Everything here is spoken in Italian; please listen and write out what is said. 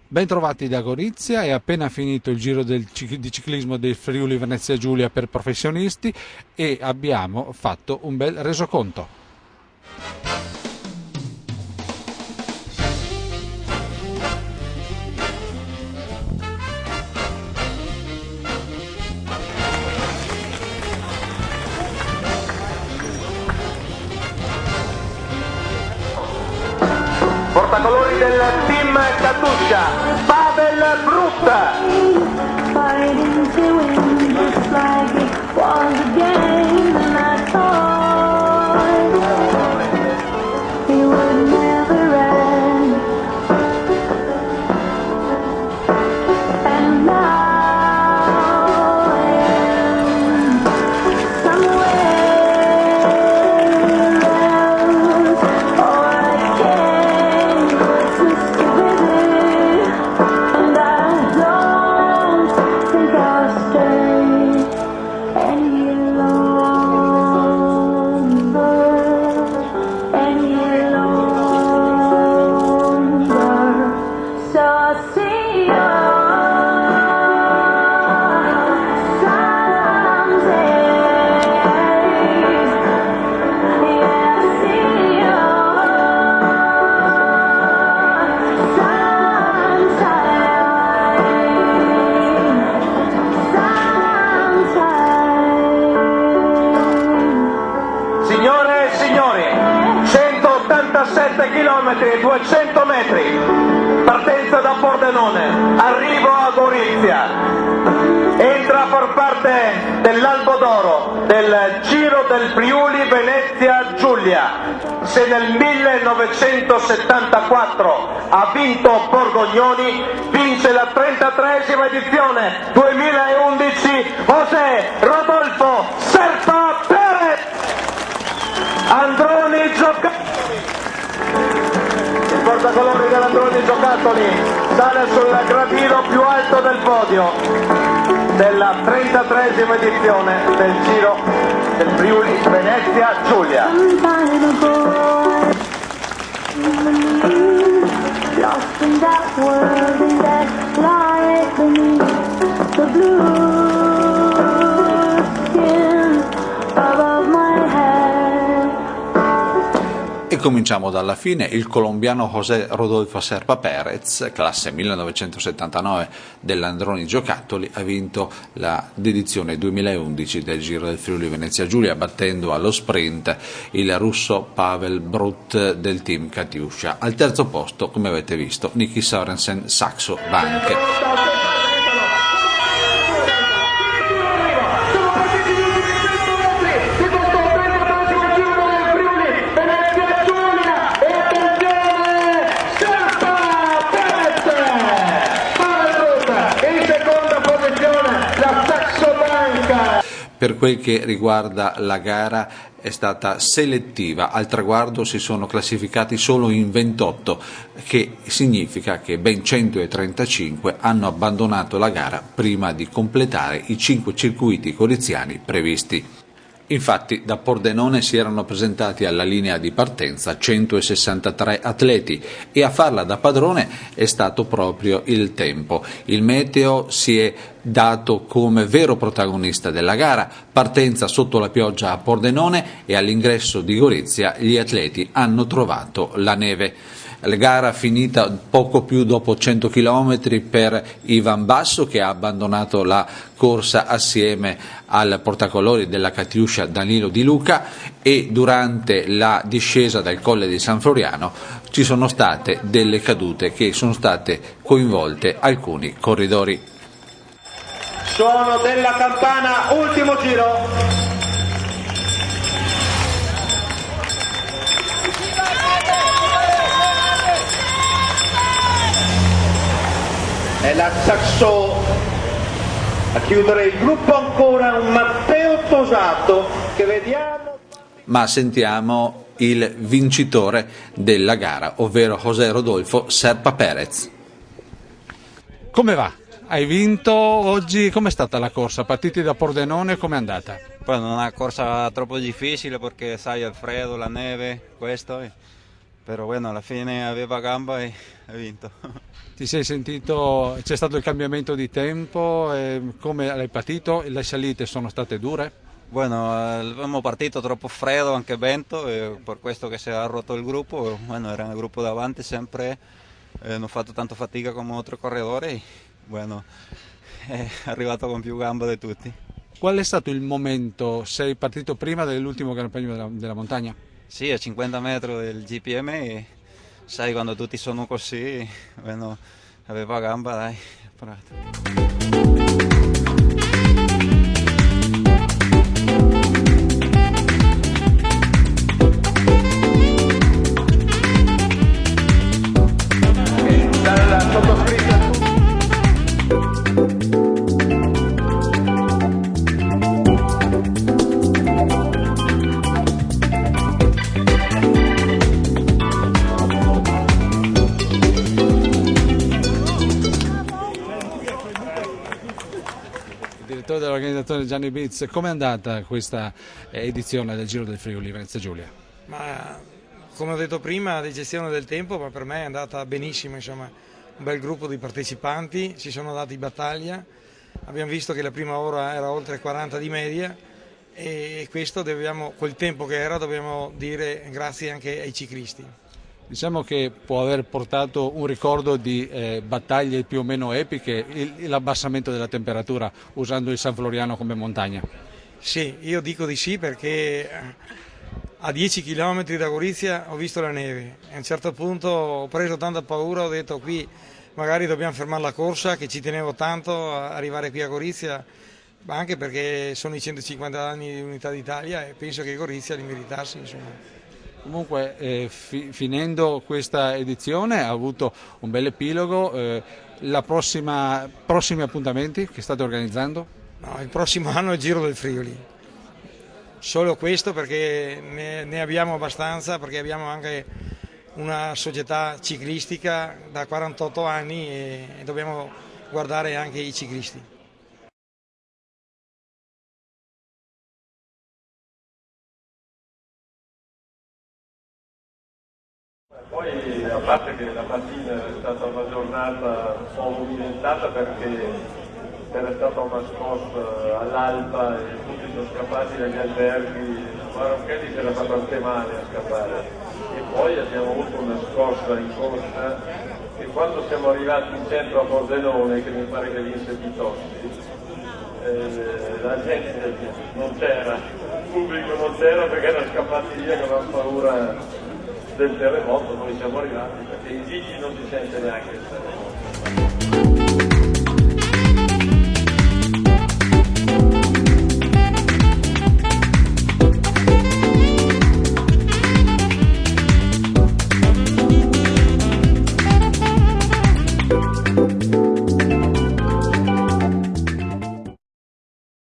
Bentrovati da Gorizia, è appena finito il giro di ciclismo del Friuli Venezia Giulia per professionisti e abbiamo fatto un bel resoconto. Portacolori del team Katusha, Pavel Brutta. Fighting to win just like it was a game, and I thought it would never end. And now I am somewhere else. Oh, I can't resist with it, and I don't think I'll stay any longer. So I'll see you someday. Yeah, I'll see you Signore e signori, 187 km e 200 metri, partenza da Pordenone, arrivo a Gorizia. Entra a far parte dell'Albo d'Oro del Giro del Friuli Venezia Giulia. Se nel 1974 ha vinto Borgognoni, vince la 33esima edizione 2011 José Rodolfo Serpa Pérez. Androni Giocattoli, il portacolori dell'Androni Giocattoli sale sul gradino più alto del podio della 33esima edizione del Giro del Friuli Venezia Giulia. Lost in that world, in that light beneath the blue skin above my head. E cominciamo dalla fine. Il colombiano José Rodolfo Serpa Pérez, classe 1979 dell'Androni Giocattoli, ha vinto l'edizione 2011 del Giro del Friuli Venezia Giulia, battendo allo sprint il russo Pavel Brut del team Katusha. Al terzo posto, come avete visto, Nicky Sorensen Saxo Bank. Per quel che riguarda la gara è stata selettiva, al traguardo si sono classificati solo in 28, che significa che ben 135 hanno abbandonato la gara prima di completare i 5 circuiti goriziani previsti. Infatti da Pordenone si erano presentati alla linea di partenza 163 atleti e a farla da padrone è stato proprio il tempo. Il meteo si è dato come vero protagonista della gara, partenza sotto la pioggia a Pordenone e all'ingresso di Gorizia gli atleti hanno trovato la neve. La gara finita poco più dopo 100 km per Ivan Basso, che ha abbandonato la corsa assieme al portacolori della Katusha Danilo Di Luca, e durante la discesa dal Colle di San Floriano ci sono state delle cadute che sono state coinvolte alcuni corridori. Suono della campana, ultimo giro. È la Saxo a chiudere il gruppo, ancora un Matteo Tosato che vediamo. Ma sentiamo il vincitore della gara, ovvero José Rodolfo Serpa Pérez. Come va? Hai vinto oggi, com'è stata la corsa? Partiti da Pordenone, com'è andata? Bueno, una corsa troppo difficile perché sai il freddo, la neve, questo. però bueno, alla fine aveva gamba e ha vinto. Ti sei sentito, c'è stato il cambiamento di tempo, come l'hai partito? Le salite sono state dure? Bueno, abbiamo partito troppo freddo, anche vento, e per questo che si è rotto il gruppo. Bueno, era il gruppo davanti sempre, hanno fatto tanto fatica come altri corridori, bueno, è arrivato con più gamba di tutti. Qual è stato il momento? Sei partito prima dell'ultimo Gran Premio della montagna? Sì, a 50 metri del GPM, e sai quando tutti sono così, bueno, aveva gamba, dai, Dalla sottoscritta. Direttore dell'organizzatore Gianni Bizz, com'è andata questa edizione del Giro del Friuli Venezia Giulia? Ma come ho detto prima, di gestione del tempo, ma per me è andata benissimo, insomma, un bel gruppo di partecipanti, si sono dati battaglia, abbiamo visto che la prima ora era oltre 40 di media e questo quel tempo che era dobbiamo dire grazie anche ai ciclisti. Diciamo che può aver portato un ricordo di battaglie più o meno epiche, l'abbassamento della temperatura usando il San Floriano come montagna. Sì, io dico di sì perché a 10 km da Gorizia ho visto la neve e a un certo punto ho preso tanta paura, ho detto qui magari dobbiamo fermare la corsa, che ci tenevo tanto a arrivare qui a Gorizia, ma anche perché sono i 150 anni di Unità d'Italia e penso che Gorizia li meritassi, insomma. Comunque finendo questa edizione ha avuto un bel epilogo, prossimi appuntamenti che state organizzando? No, il prossimo anno è il Giro del Friuli, solo questo perché ne abbiamo abbastanza, perché abbiamo anche una società ciclistica da 48 anni e dobbiamo guardare anche i ciclisti. Poi a parte che la mattina è stata una giornata un po' movimentata perché era stata una scossa all'alba e tutti sono scappati dagli alberghi, i marocchini si era fatto anche male a scappare e poi abbiamo avuto una scossa in corsa e quando siamo arrivati in centro a Pordenone, che mi pare che vinse Pitossi, la gente non c'era, il pubblico non c'era perché erano scappati via che avevano paura del terremoto. Noi siamo arrivati perché in Gigi non si sente neanche il terremoto.